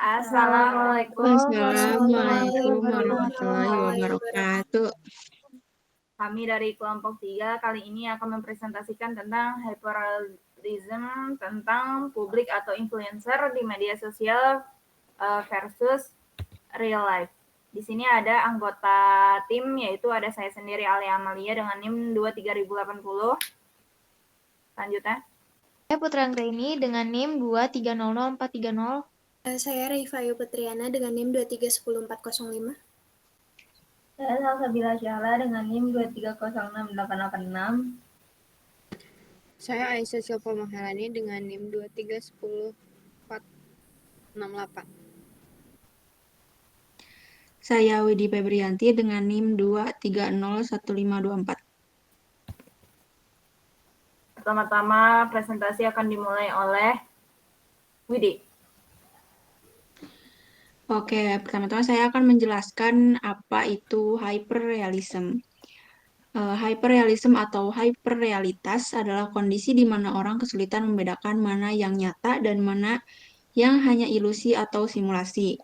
Assalamualaikum warahmatullahi Assalamualaikum warahmatullahi wabarakatuh. wabarakatuh. Kami dari kelompok 3 kali ini akan mempresentasikan tentang hyperrealism, tentang publik atau influencer di media sosial versus real life. Di sini ada anggota tim, yaitu ada saya sendiri Alia Amalia dengan NIM 23080. Selanjutnya. Saya Putra Anggraini dengan NIM 2300430. Saya Raifa Ayu Putriana dengan NIM 2310405. Saya Salsabila Syahla dengan NIM 2306886. Saya Aisyah Silva Maharani dengan NIM 2310468. Saya Widi Febrianti dengan NIM 2301524. Pertama-tama presentasi akan dimulai oleh Widi. Oke, pertama-tama saya akan menjelaskan apa itu hyperrealism. Hyperrealism atau hyperrealitas adalah kondisi di mana orang kesulitan membedakan mana yang nyata dan mana yang hanya ilusi atau simulasi.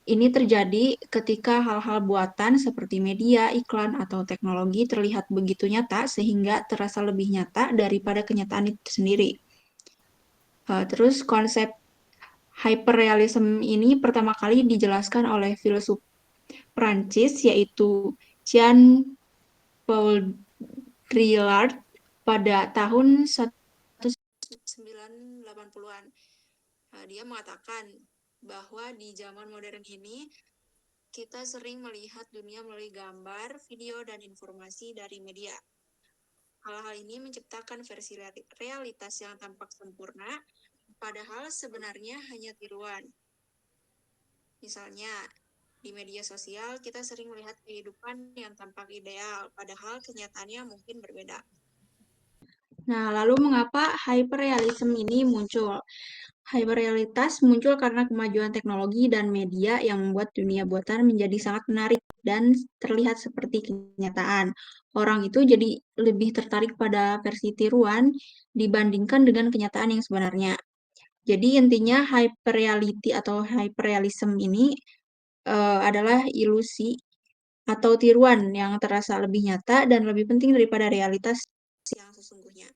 Ini terjadi ketika hal-hal buatan seperti media, iklan, atau teknologi terlihat begitu nyata sehingga terasa lebih nyata daripada kenyataan itu sendiri. Terus konsep hyperrealism ini pertama kali dijelaskan oleh filsuf Prancis yaitu Jean-Paul Drilard pada tahun 1980-an. Dia mengatakan bahwa di zaman modern ini kita sering melihat dunia melalui gambar, video, dan informasi dari media. Hal-hal ini menciptakan versi realitas yang tampak sempurna, padahal sebenarnya hanya tiruan. Misalnya, di media sosial kita sering melihat kehidupan yang tampak ideal, padahal kenyataannya mungkin berbeda. Nah, lalu mengapa hyperrealism ini muncul? Hyperrealitas muncul karena kemajuan teknologi dan media yang membuat dunia buatan menjadi sangat menarik dan terlihat seperti kenyataan. Orang itu jadi lebih tertarik pada versi tiruan dibandingkan dengan kenyataan yang sebenarnya. Jadi intinya hyperreality atau hyperrealism ini adalah ilusi atau tiruan yang terasa lebih nyata dan lebih penting daripada realitas yang sesungguhnya.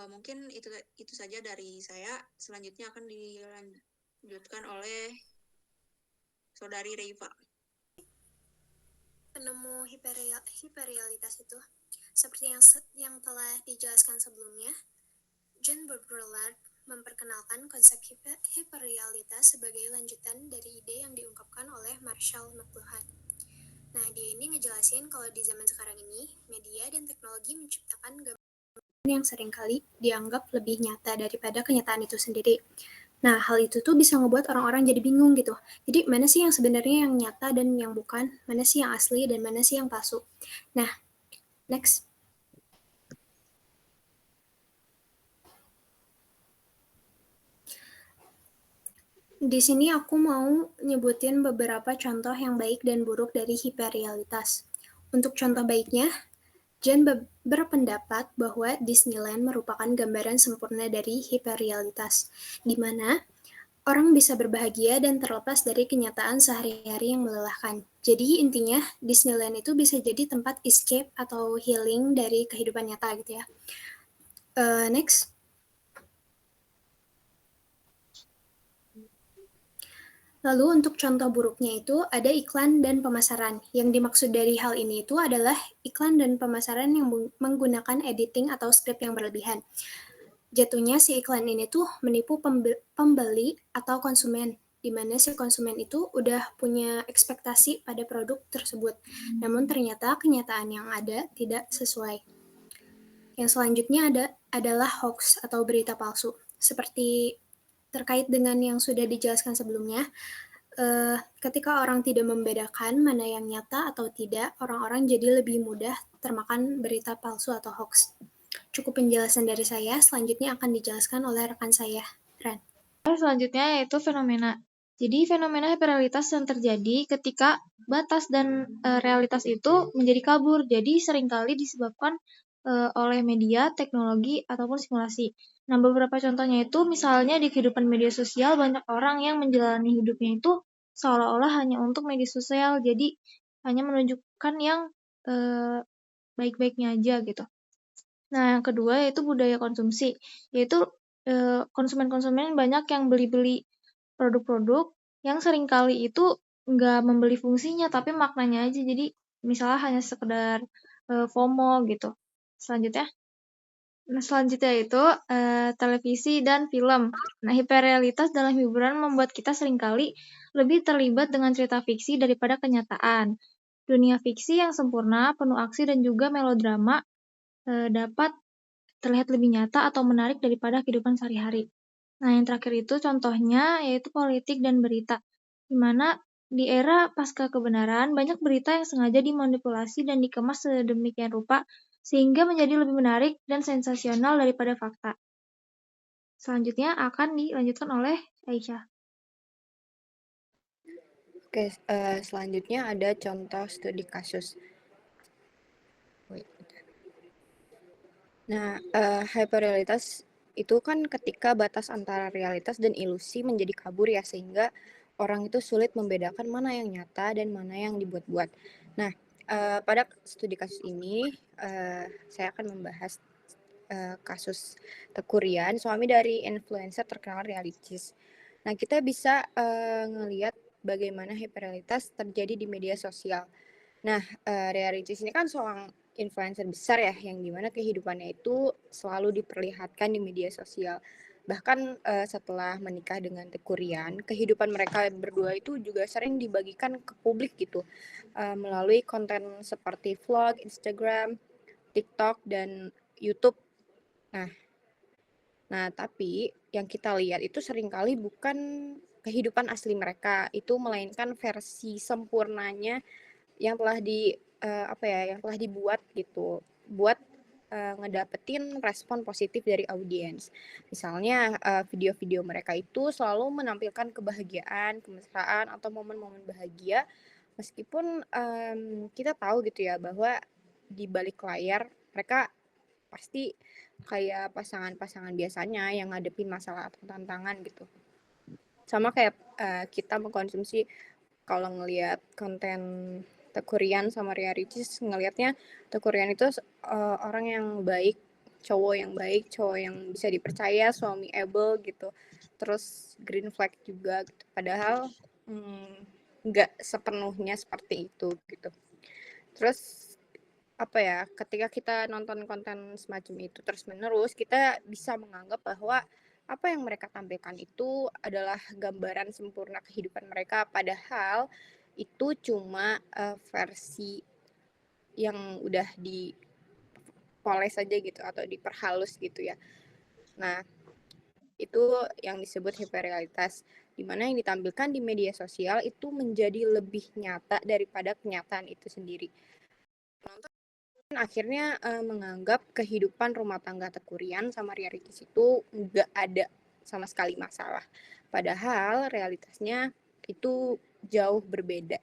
Mungkin itu saja dari saya. Selanjutnya akan dilanjutkan oleh Saudari Reifa. Penemu hiperrealitas itu, seperti yang telah dijelaskan sebelumnya, Jean-Paul Drilard memperkenalkan konsep hiperrealitas sebagai lanjutan dari ide yang diungkapkan oleh Marshall McLuhan. Nah, dia ini ngejelasin kalau di zaman sekarang ini, media dan teknologi menciptakan gambar yang seringkali dianggap lebih nyata daripada kenyataan itu sendiri. Nah, hal itu tuh bisa ngebuat orang-orang jadi bingung gitu. Jadi, mana sih yang sebenarnya yang nyata dan yang bukan? Mana sih yang asli dan mana sih yang palsu? Nah, next. Di sini aku mau nyebutin beberapa contoh yang baik dan buruk dari hiperrealitas. Untuk contoh baiknya, Jen berpendapat bahwa Disneyland merupakan gambaran sempurna dari hiperrealitas, di mana orang bisa berbahagia dan terlepas dari kenyataan sehari-hari yang melelahkan. Jadi intinya Disneyland itu bisa jadi tempat escape atau healing dari kehidupan nyata gitu ya. Next. Lalu untuk contoh buruknya itu ada iklan dan pemasaran. Yang dimaksud dari hal ini itu adalah iklan dan pemasaran yang menggunakan editing atau skrip yang berlebihan. Jatuhnya si iklan ini tuh menipu pembeli atau konsumen, di mana si konsumen itu udah punya ekspektasi pada produk tersebut. Namun ternyata kenyataan yang ada tidak sesuai. Yang selanjutnya adalah hoax atau berita palsu. Seperti terkait dengan yang sudah dijelaskan sebelumnya, ketika orang tidak membedakan mana yang nyata atau tidak, orang-orang jadi lebih mudah termakan berita palsu atau hoax. Cukup penjelasan dari saya, selanjutnya akan dijelaskan oleh rekan saya, Ren. Selanjutnya yaitu fenomena. Jadi fenomena hiperrealitas yang terjadi ketika batas dan realitas itu menjadi kabur. Jadi seringkali disebabkan oleh media, teknologi, ataupun simulasi. Nah, beberapa contohnya itu misalnya di kehidupan media sosial banyak orang yang menjalani hidupnya itu seolah-olah hanya untuk media sosial, jadi hanya menunjukkan yang baik-baiknya aja gitu. Nah, yang kedua yaitu budaya konsumsi, yaitu konsumen-konsumen banyak yang beli-beli produk-produk yang seringkali itu nggak membeli fungsinya, tapi maknanya aja. Jadi, misalnya hanya sekedar FOMO gitu. Selanjutnya itu televisi dan film. Nah, hiperrealitas dalam hiburan membuat kita seringkali lebih terlibat dengan cerita fiksi daripada kenyataan. Dunia fiksi yang sempurna, penuh aksi dan juga melodrama dapat terlihat lebih nyata atau menarik daripada kehidupan sehari-hari. Nah, yang terakhir itu contohnya yaitu politik dan berita, di mana di era pasca kebenaran banyak berita yang sengaja dimanipulasi dan dikemas sedemikian rupa sehingga menjadi lebih menarik dan sensasional daripada fakta. Selanjutnya akan dilanjutkan oleh Aisyah. Oke, selanjutnya ada contoh studi kasus. Nah, hyperrealitas itu kan ketika batas antara realitas dan ilusi menjadi kabur ya, sehingga orang itu sulit membedakan mana yang nyata dan mana yang dibuat-buat. Nah, pada studi kasus ini saya akan membahas kasus Teuku Ryan, suami dari influencer terkenal Realities. Nah, kita bisa ngelihat bagaimana hyperrealitas terjadi di media sosial. Nah, Realities ini kan seorang influencer besar ya, yang dimana kehidupannya itu selalu diperlihatkan di media sosial. Bahkan setelah menikah dengan Teuku Ryan, kehidupan mereka berdua itu juga sering dibagikan ke publik gitu, melalui konten seperti vlog, Instagram, TikTok, dan YouTube. Nah, tapi yang kita lihat itu seringkali bukan kehidupan asli mereka, itu melainkan versi sempurnanya yang telah yang telah dibuat gitu, buat ngedapetin respon positif dari audiens. Misalnya video-video mereka itu selalu menampilkan kebahagiaan, kemesraan atau momen-momen bahagia, meskipun kita tahu gitu ya bahwa di balik layar mereka pasti kayak pasangan-pasangan biasanya yang ngadepin masalah atau tantangan gitu. Sama kayak kita mengkonsumsi, kalau ngelihat konten Teuku Ryan sama Ria Ricis, ngelihatnya Teuku Ryan itu orang yang baik, cowok yang bisa dipercaya, suami able gitu. Terus green flag juga gitu. Padahal nggak sepenuhnya seperti itu gitu. Terus ketika kita nonton konten semacam itu terus-menerus, kita bisa menganggap bahwa apa yang mereka tampilkan itu adalah gambaran sempurna kehidupan mereka, padahal itu cuma versi yang udah dipoles aja gitu atau diperhalus gitu ya. Nah, itu yang disebut hiperrealitas, di mana yang ditampilkan di media sosial itu menjadi lebih nyata daripada kenyataan itu sendiri. Akhirnya menganggap kehidupan rumah tangga Teuku Ryan sama Ria Ricis itu nggak ada sama sekali masalah. Padahal realitasnya itu jauh berbeda.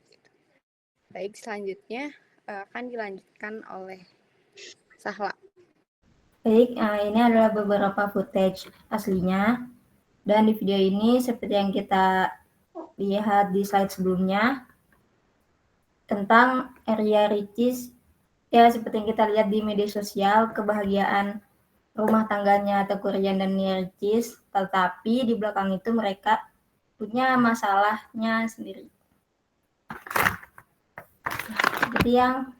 Baik, selanjutnya akan dilanjutkan oleh Sahla. Baik, ini adalah beberapa footage aslinya. Dan di video ini seperti yang kita lihat di slide sebelumnya, tentang Ria Ricis, ya seperti yang kita lihat di media sosial, kebahagiaan rumah tangganya Teuku Ryan dan Ria Ricis, tetapi di belakang itu mereka punya masalahnya sendiri. Seperti yang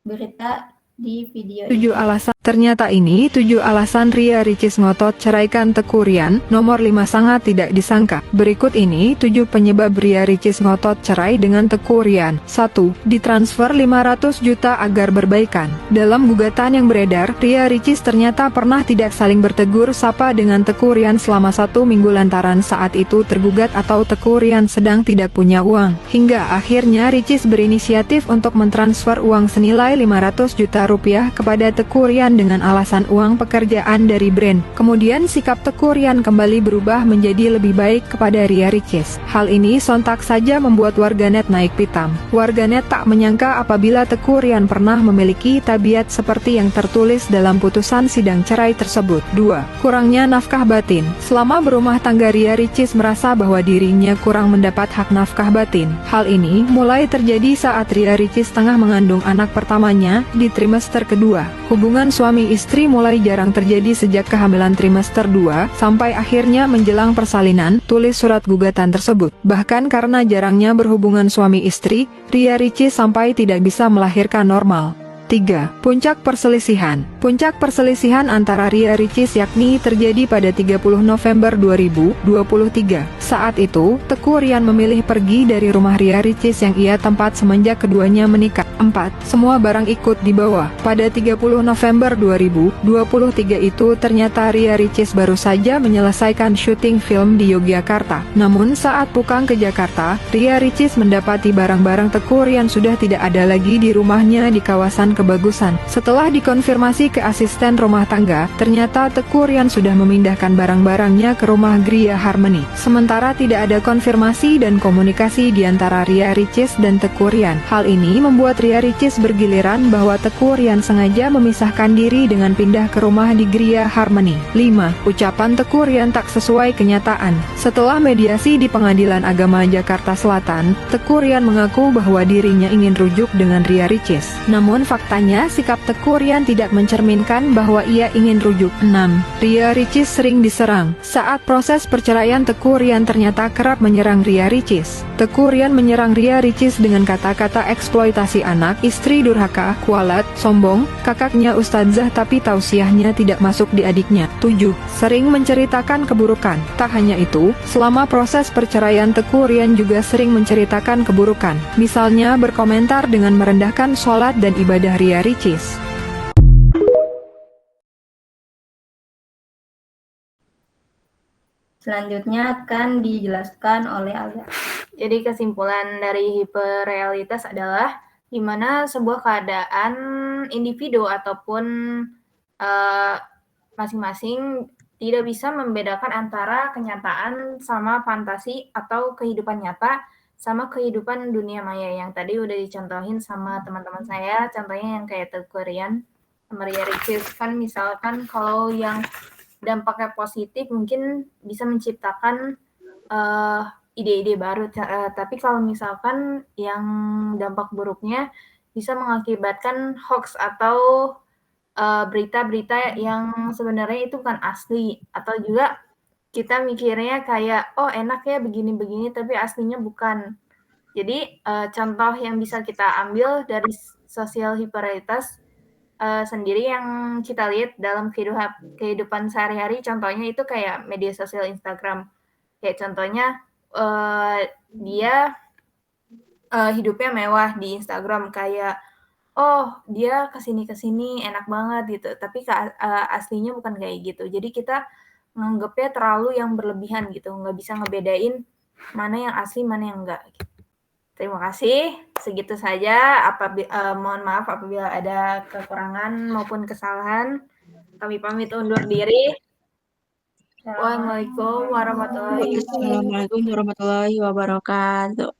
berita di video 7 alasan. Ternyata ini 7 alasan Ria Ricis ngotot ceraikan Teuku Ryan. Nomor 5 sangat tidak disangka. Berikut ini 7 penyebab Ria Ricis ngotot cerai dengan Teuku Ryan. 1. Ditransfer 500 juta agar berbaikan. Dalam gugatan yang beredar, Ria Ricis ternyata pernah tidak saling bertegur sapa dengan Teuku Ryan selama 1 minggu lantaran saat itu tergugat atau Teuku Ryan sedang tidak punya uang. Hingga akhirnya Ricis berinisiatif untuk mentransfer uang senilai 500 juta rupiah kepada Teuku Ryan Rian dengan alasan uang pekerjaan dari brand. Kemudian sikap Teuku Rian kembali berubah menjadi lebih baik kepada Ria Ricis. Hal ini sontak saja membuat warganet naik pitam. Warganet tak menyangka apabila Teuku Rian pernah memiliki tabiat seperti yang tertulis dalam putusan sidang cerai tersebut. 2. Kurangnya nafkah batin. Selama berumah tangga, Ria Ricis merasa bahwa dirinya kurang mendapat hak nafkah batin. Hal ini mulai terjadi saat Ria Ricis tengah mengandung anak pertamanya di trimester kedua. Hubungan suami istri mulai jarang terjadi sejak kehamilan trimester 2 sampai akhirnya menjelang persalinan, tulis surat gugatan tersebut. Bahkan karena jarangnya berhubungan suami istri, Ria Ricis sampai tidak bisa melahirkan normal. 3. Puncak perselisihan. Puncak perselisihan antara Ria Ricis yakni terjadi pada 30 November 2023. Saat itu, Teuku Rian memilih pergi dari rumah Ria Ricis yang ia tempat semenjak keduanya menikah. 4. Semua barang ikut dibawa. Pada 30 November 2023 itu ternyata Ria Ricis baru saja menyelesaikan syuting film di Yogyakarta. Namun saat pulang ke Jakarta, Ria Ricis mendapati barang-barang Teuku Rian sudah tidak ada lagi di rumahnya di kawasan Kebagusan. Setelah dikonfirmasi ke asisten rumah tangga, ternyata Teuku Rian sudah memindahkan barang-barangnya ke rumah Gria Harmony. Sementara tidak ada konfirmasi dan komunikasi di antara Ria Ricis dan Teuku Rian. Hal ini membuat Ria Ricis bergiliran bahwa Teuku Rian sengaja memisahkan diri dengan pindah ke rumah di Gria Harmony. 5. Ucapan Teuku Rian tak sesuai kenyataan. Setelah mediasi di Pengadilan Agama Jakarta Selatan, Teuku Rian mengaku bahwa dirinya ingin rujuk dengan Ria Ricis. Namun faktanya sikap Teuku Rian tidak mencerminkan bahwa ia ingin rujuk. 6. Ria Ricis sering diserang. Saat proses perceraian, Teuku Rian ternyata kerap menyerang Ria Ricis. Teuku Rian menyerang Ria Ricis dengan kata-kata eksploitasi anak, istri durhaka, kualat, sombong, kakaknya ustadzah tapi tausiahnya tidak masuk di adiknya. 7. Sering menceritakan keburukan. Tak hanya itu, selama proses perceraian Teuku Rian juga sering menceritakan keburukan. Misalnya berkomentar dengan merendahkan sholat dan ibadah Ria Ricis. Selanjutnya akan dijelaskan oleh Alia. Jadi kesimpulan dari hiperrealitas adalah di mana sebuah keadaan individu ataupun masing-masing tidak bisa membedakan antara kenyataan sama fantasi atau kehidupan nyata sama kehidupan dunia maya yang tadi udah dicontohin sama teman-teman saya. Contohnya yang kayak Teuku Rian sama Ria Ricis kan, misalkan kalau yang dampaknya positif mungkin bisa menciptakan ide-ide baru, tapi kalau misalkan yang dampak buruknya bisa mengakibatkan hoax atau berita-berita yang sebenarnya itu bukan asli, atau juga kita mikirnya kayak oh enak ya begini-begini tapi aslinya bukan. Jadi contoh yang bisa kita ambil dari sosial hiperrealitas sendiri yang kita lihat dalam kehidupan sehari-hari, contohnya itu kayak media sosial Instagram. Kayak contohnya dia hidupnya mewah di Instagram, kayak oh dia kesini enak banget gitu, tapi aslinya bukan kayak gitu. Jadi kita nganggepnya terlalu yang berlebihan gitu, nggak bisa ngebedain mana yang asli mana yang enggak. Terima kasih, segitu saja. Mohon maaf apabila ada kekurangan maupun kesalahan. Kami pamit undur diri. Wassalamualaikum warahmatullahi wabarakatuh. Assalamualaikum warahmatullahi wabarakatuh.